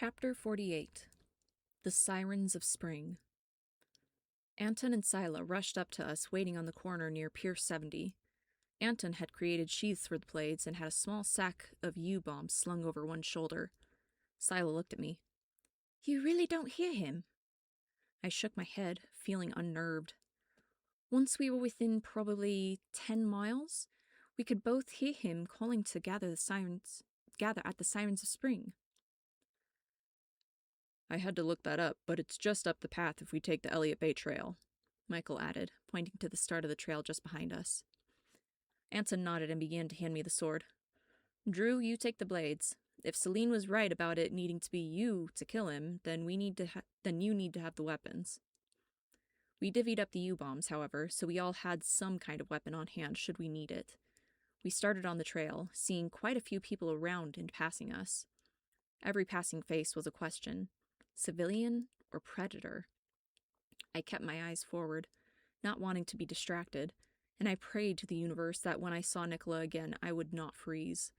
Chapter 48 The Sirens of Spring. Anton and Sila rushed up to us, waiting on the corner near Pier 70. Anton had created sheaths for the blades and had a small sack of U-bombs slung over one shoulder. Sila looked at me. "You really don't hear him?" I shook my head, feeling unnerved. Once we were within probably 10 miles, we could both hear him calling to gather at the Sirens of Spring. "I had to look that up, but it's just up the path if we take the Elliott Bay Trail," Michael added, pointing to the start of the trail just behind us. Anton nodded and began to hand me the sword. "Drew, you take the blades. If Celine was right about it needing to be you to kill him, then you need to have the weapons." We divvied up the U-bombs, however, so we all had some kind of weapon on hand should we need it. We started on the trail, seeing quite a few people around and passing us. Every passing face was a question. Civilian or predator? I kept my eyes forward, not wanting to be distracted, and I prayed to the universe that when I saw Nicola again, I would not freeze.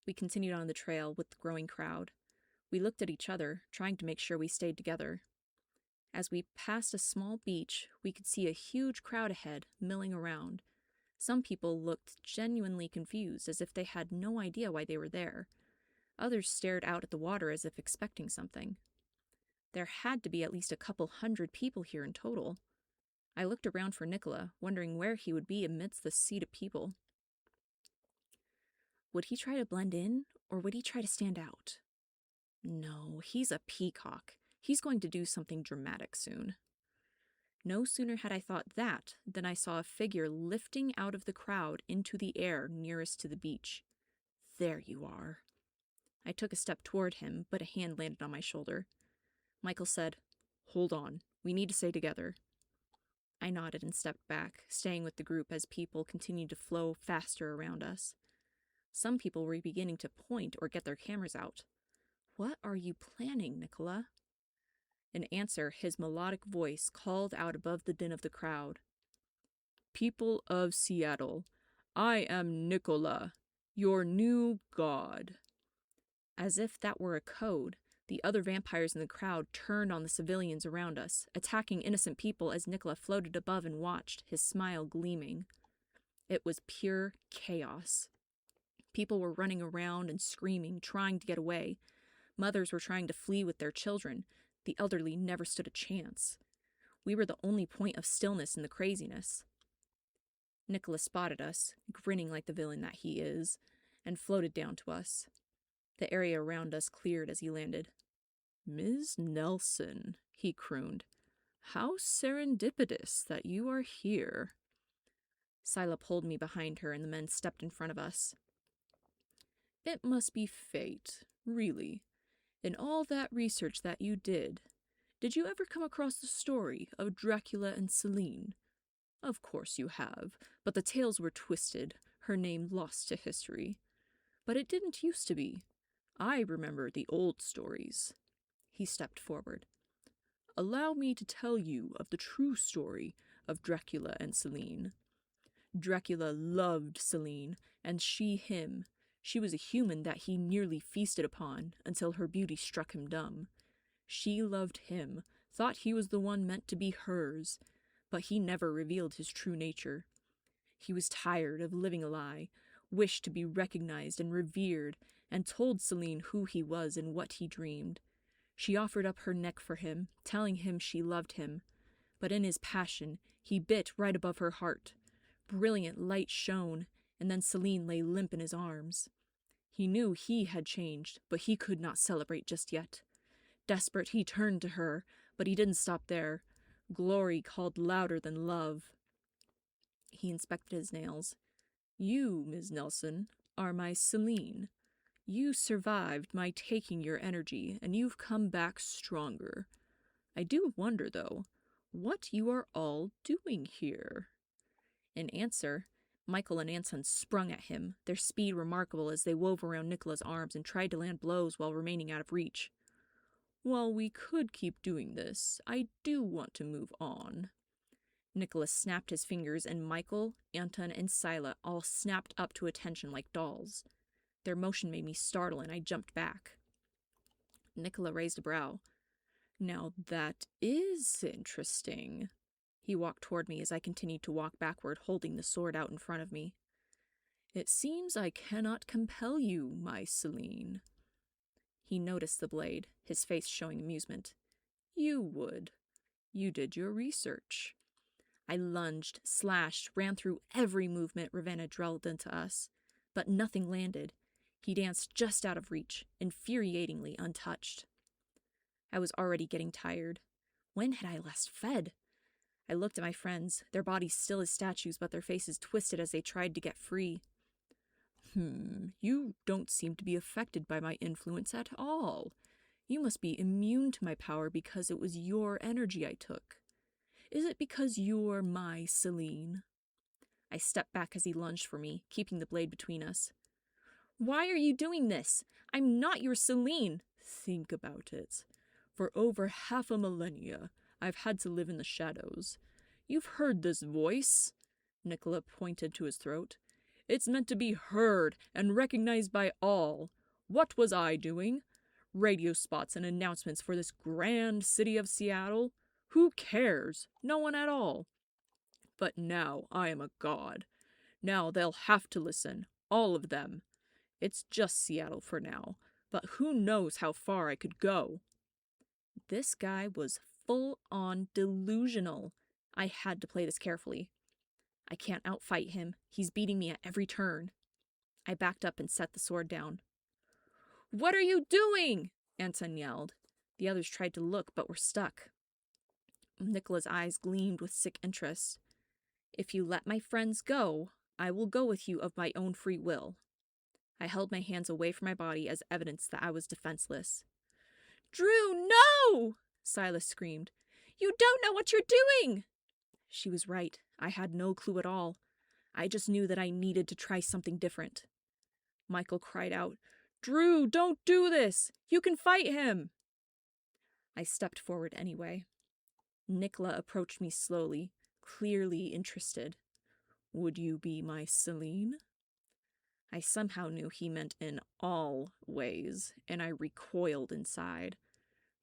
We continued on the trail with the growing crowd. We looked at each other, trying to make sure we stayed together. As we passed a small beach, we could see a huge crowd ahead, milling around. Some people looked genuinely confused, as if they had no idea why they were there. Others stared out at the water as if expecting something. There had to be at least a couple hundred people here in total. I looked around for Nicola, wondering where he would be amidst the sea of people. Would he try to blend in, or would he try to stand out? No, he's a peacock. He's going to do something dramatic soon. No sooner had I thought that than I saw a figure lifting out of the crowd into the air nearest to the beach. "There you are." I took a step toward him, but a hand landed on my shoulder. Michael said, "Hold on, we need to stay together." I nodded and stepped back, staying with the group as people continued to flow faster around us. Some people were beginning to point or get their cameras out. "What are you planning, Nicola?" In answer, his melodic voice called out above the din of the crowd. "People of Seattle, I am Nicola, your new god." As if that were a code, the other vampires in the crowd turned on the civilians around us, attacking innocent people as Nicola floated above and watched, his smile gleaming. It was pure chaos. People were running around and screaming, trying to get away. Mothers were trying to flee with their children. The elderly never stood a chance. We were the only point of stillness in the craziness. Nicholas spotted us, grinning like the villain that he is, and floated down to us. The area around us cleared as he landed. "Ms. Nelson," he crooned. "How serendipitous that you are here." Sila pulled me behind her and the men stepped in front of us. "It must be fate, really. In all that research that you did you ever come across the story of Dracula and Celine? Of course you have, but the tales were twisted, her name lost to history. But it didn't used to be. I remember the old stories." He stepped forward. "Allow me to tell you of the true story of Dracula and Celine. Dracula loved Celine, and she him. She was a human that he nearly feasted upon until her beauty struck him dumb. She loved him, thought he was the one meant to be hers, but he never revealed his true nature. He was tired of living a lie, wished to be recognized and revered, and told Celine who he was and what he dreamed. She offered up her neck for him, telling him she loved him, but in his passion, he bit right above her heart. Brilliant light shone, and then Celine lay limp in his arms. He knew he had changed, but he could not celebrate just yet. Desperate, he turned to her, but he didn't stop there. Glory called louder than love." He inspected his nails. "You, Ms. Nelson, are my Celine. You survived my taking your energy, and you've come back stronger. I do wonder, though, what you are all doing here." In answer, Michael and Anton sprung at him, their speed remarkable as they wove around Nicola's arms and tried to land blows while remaining out of reach. "While we could keep doing this, I do want to move on." Nicholas snapped his fingers, and Michael, Anton, and Sila all snapped up to attention like dolls. Their motion made me startle, and I jumped back. Nicola raised a brow. Now that is interesting. He walked toward me as I continued to walk backward, holding the sword out in front of me. It seems I cannot compel you, my Celine. He noticed the blade, his face showing amusement. You would. You did your research. I lunged, slashed, ran through every movement Ravenna drilled into us, but nothing landed. He danced just out of reach, infuriatingly untouched. I was already getting tired. When had I last fed? I looked at my friends, their bodies still as statues, but their faces twisted as they tried to get free. You don't seem to be affected by my influence at all. You must be immune to my power because it was your energy I took. Is it because you're my Celine? I stepped back as he lunged for me, keeping the blade between us. Why are you doing this? I'm not your Celine. Think about it. For over half a millennia, I've had to live in the shadows. You've heard this voice. Nicola pointed to his throat. It's meant to be heard and recognized by all. What was I doing? Radio spots and announcements for this grand city of Seattle? Who cares? No one at all. But now I am a god. Now they'll have to listen, all of them. It's just Seattle for now, but who knows how far I could go. This guy was full-on delusional. I had to play this carefully. I can't outfight him. He's beating me at every turn. I backed up and set the sword down. What are you doing? Anton yelled. The others tried to look, but were stuck. Nicola's eyes gleamed with sick interest. If you let my friends go, I will go with you of my own free will. I held my hands away from my body as evidence that I was defenseless. Drew, no! Silas screamed. You don't know what you're doing! She was right. I had no clue at all. I just knew that I needed to try something different. Michael cried out, Drew, don't do this! You can fight him! I stepped forward anyway. Nicola approached me slowly, clearly interested. Would you be my Celine? I somehow knew he meant in all ways, and I recoiled inside.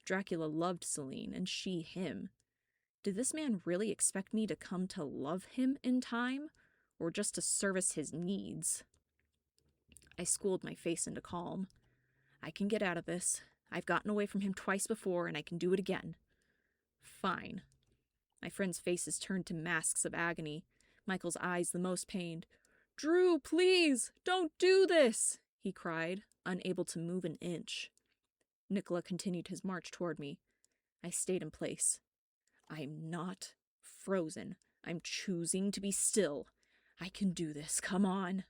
Dracula loved Celine, and she him. Did this man really expect me to come to love him in time, or just to service his needs? I schooled my face into calm. I can get out of this. I've gotten away from him twice before, and I can do it again. Fine. My friends' faces turned to masks of agony, Michael's eyes the most pained. Drew, please, don't do this, he cried, unable to move an inch. Nicola continued his march toward me. I stayed in place. I'm not frozen. I'm choosing to be still. I can do this. Come on.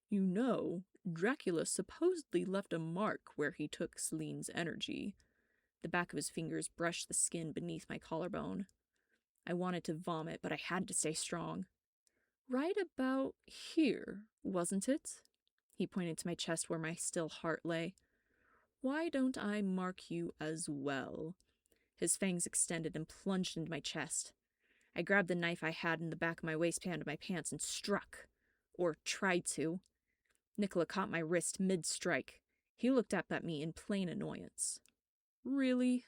You know, Dracula supposedly left a mark where he took Celine's energy. The back of his fingers brushed the skin beneath my collarbone. I wanted to vomit, but I had to stay strong. Right about here, wasn't it? He pointed to my chest where my still heart lay. Why don't I mark you as well? His fangs extended and plunged into my chest. I grabbed the knife I had in the back of my waistband of my pants and struck. Or tried to. Nicola caught my wrist mid-strike. He looked up at me in plain annoyance. Really?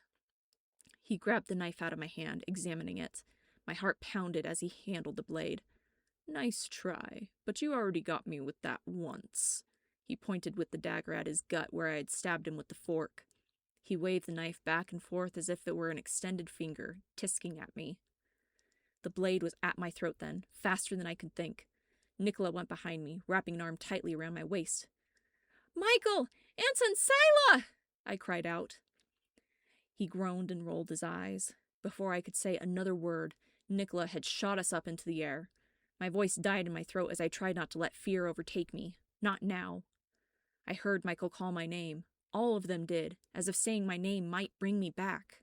He grabbed the knife out of my hand, examining it. My heart pounded as he handled the blade. Nice try, but you already got me with that once. He pointed with the dagger at his gut where I had stabbed him with the fork. He waved the knife back and forth as if it were an extended finger, tisking at me. The blade was at my throat then, faster than I could think. Nicola went behind me, wrapping an arm tightly around my waist. Michael! Anton! Sila! I cried out. He groaned and rolled his eyes. Before I could say another word, Nicola had shot us up into the air. My voice died in my throat as I tried not to let fear overtake me. Not now. I heard Michael call my name. All of them did, as if saying my name might bring me back.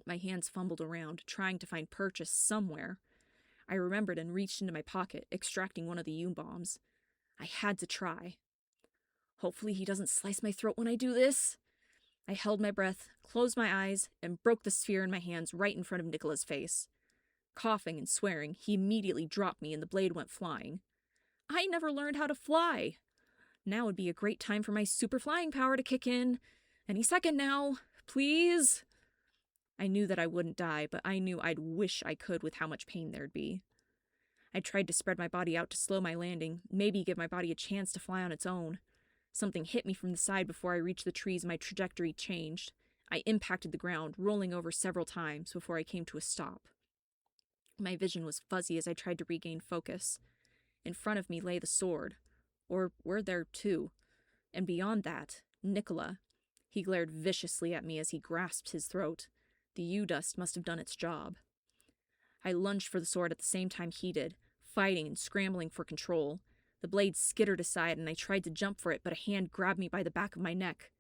My hands fumbled around, trying to find purchase somewhere. I remembered and reached into my pocket, extracting one of the U-bombs. I had to try. Hopefully he doesn't slice my throat when I do this. I held my breath, closed my eyes, and broke the sphere in my hands right in front of Nicola's face. Coughing and swearing, he immediately dropped me and the blade went flying. I never learned how to fly. Now would be a great time for my super flying power to kick in, Any second now, please. I knew that I wouldn't die, but I knew I'd wish I could with how much pain there'd be. I tried to spread my body out to slow my landing, maybe give my body a chance to fly on its own. Something hit me from the side before I reached the trees and my trajectory changed. I impacted the ground, rolling over several times before I came to a stop. My vision was fuzzy as I tried to regain focus. In front of me lay the sword. Or were there two? And beyond that, Nicola. He glared viciously at me as he grasped his throat. The U-dust must have done its job. I lunged for the sword at the same time he did, fighting and scrambling for control. The blade skittered aside and I tried to jump for it, but a hand grabbed me by the back of my neck.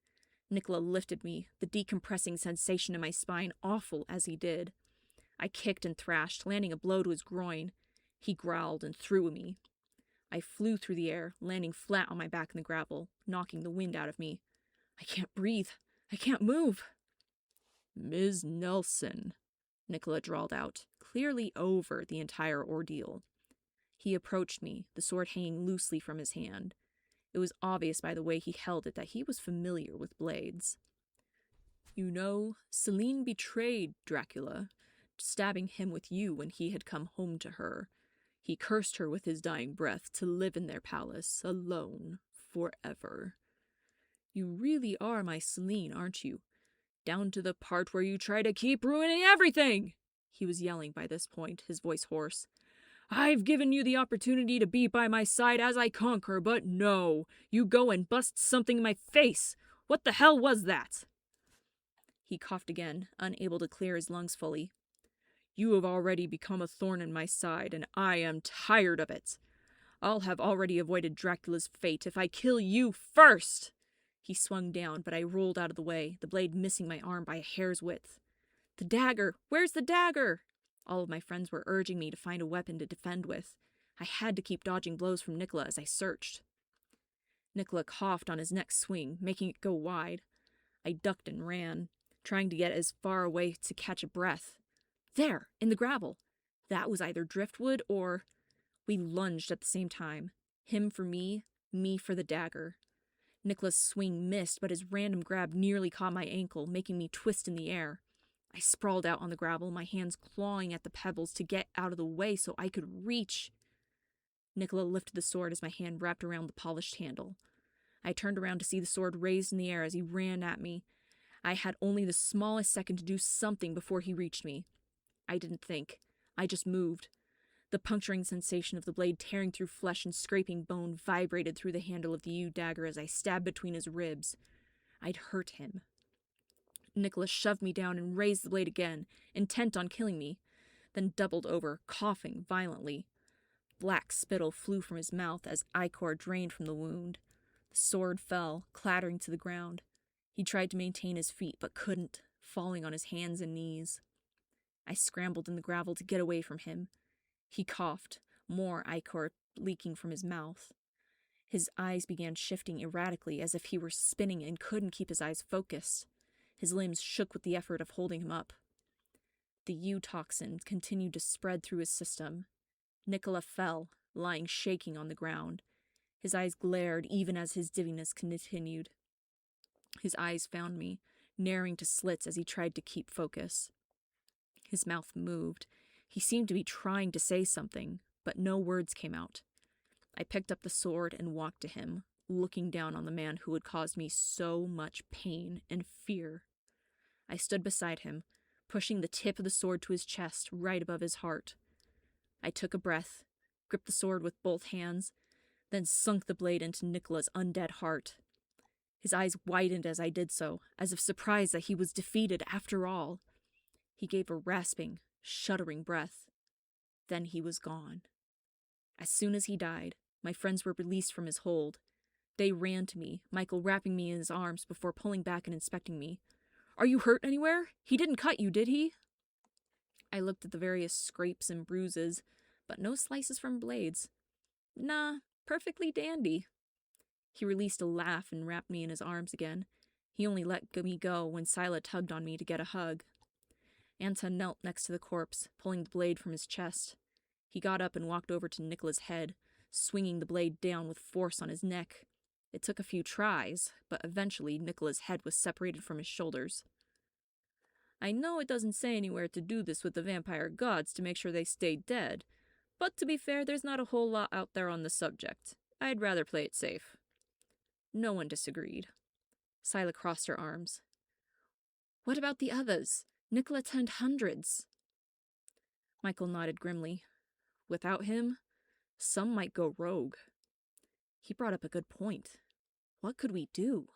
Nicola lifted me, the decompressing sensation in my spine awful as he did. I kicked and thrashed, landing a blow to his groin. He growled and threw me. I flew through the air, landing flat on my back in the gravel, knocking the wind out of me. I can't breathe. I can't move. Ms. Nelson, Nicola drawled out, clearly over the entire ordeal. He approached me, the sword hanging loosely from his hand. It was obvious by the way he held it that he was familiar with blades. You know, Celine betrayed Dracula, stabbing him with you when he had come home to her. He cursed her with his dying breath to live in their palace, alone, forever. You really are my Celine, aren't you? Down to the part where you try to keep ruining everything! He was yelling by this point, his voice hoarse. I've given you the opportunity to be by my side as I conquer, but no, you go and bust something in my face. What the hell was that? He coughed again, unable to clear his lungs fully. You have already become a thorn in my side, and I am tired of it. I'll have already avoided Dracula's fate if I kill you first. He swung down, but I rolled out of the way, the blade missing my arm by a hair's width. The dagger! Where's the dagger? All of my friends were urging me to find a weapon to defend with. I had to keep dodging blows from Nicola as I searched. Nicola coughed on his next swing, making it go wide. I ducked and ran, trying to get as far away to catch a breath. There, in the gravel. That was either driftwood or... We lunged at the same time. Him for me for the dagger. Nicola's swing missed, but his random grab nearly caught my ankle, making me twist in the air. I sprawled out on the gravel, my hands clawing at the pebbles to get out of the way so I could reach. Nicola lifted the sword as my hand wrapped around the polished handle. I turned around to see the sword raised in the air as he ran at me. I had only the smallest second to do something before he reached me. I didn't think. I just moved. The puncturing sensation of the blade tearing through flesh and scraping bone vibrated through the handle of the yew dagger as I stabbed between his ribs. I'd hurt him. Nicola shoved me down and raised the blade again, intent on killing me, then doubled over, coughing violently. Black spittle flew from his mouth as ichor drained from the wound. The sword fell, clattering to the ground. He tried to maintain his feet, but couldn't, falling on his hands and knees. I scrambled in the gravel to get away from him. He coughed, more ichor leaking from his mouth. His eyes began shifting erratically as if he were spinning and couldn't keep his eyes focused. His limbs shook with the effort of holding him up. The yew toxin continued to spread through his system. Nicola fell, lying shaking on the ground. His eyes glared even as his dizziness continued. His eyes found me, narrowing to slits as he tried to keep focus. His mouth moved. He seemed to be trying to say something, but no words came out. I picked up the sword and walked to him, looking down on the man who had caused me so much pain and fear. I stood beside him, pushing the tip of the sword to his chest, right above his heart. I took a breath, gripped the sword with both hands, then sunk the blade into Nicola's undead heart. His eyes widened as I did so, as if surprised that he was defeated after all. He gave a rasping, shuddering breath. Then he was gone. As soon as he died, my friends were released from his hold. They ran to me, Michael wrapping me in his arms before pulling back and inspecting me. Are you hurt anywhere? He didn't cut you, did he? I looked at the various scrapes and bruises, but no slices from blades. Nah, perfectly dandy. He released a laugh and wrapped me in his arms again. He only let me go when Sila tugged on me to get a hug. Anta knelt next to the corpse, pulling the blade from his chest. He got up and walked over to Nicola's head, swinging the blade down with force on his neck. It took a few tries, but eventually Nicola's head was separated from his shoulders. I know it doesn't say anywhere to do this with the vampire gods to make sure they stay dead, but to be fair, there's not a whole lot out there on the subject. I'd rather play it safe. No one disagreed. Scylla crossed her arms. What about the others? Nicola turned hundreds. Michael nodded grimly. Without him, some might go rogue. He brought up a good point. What could we do?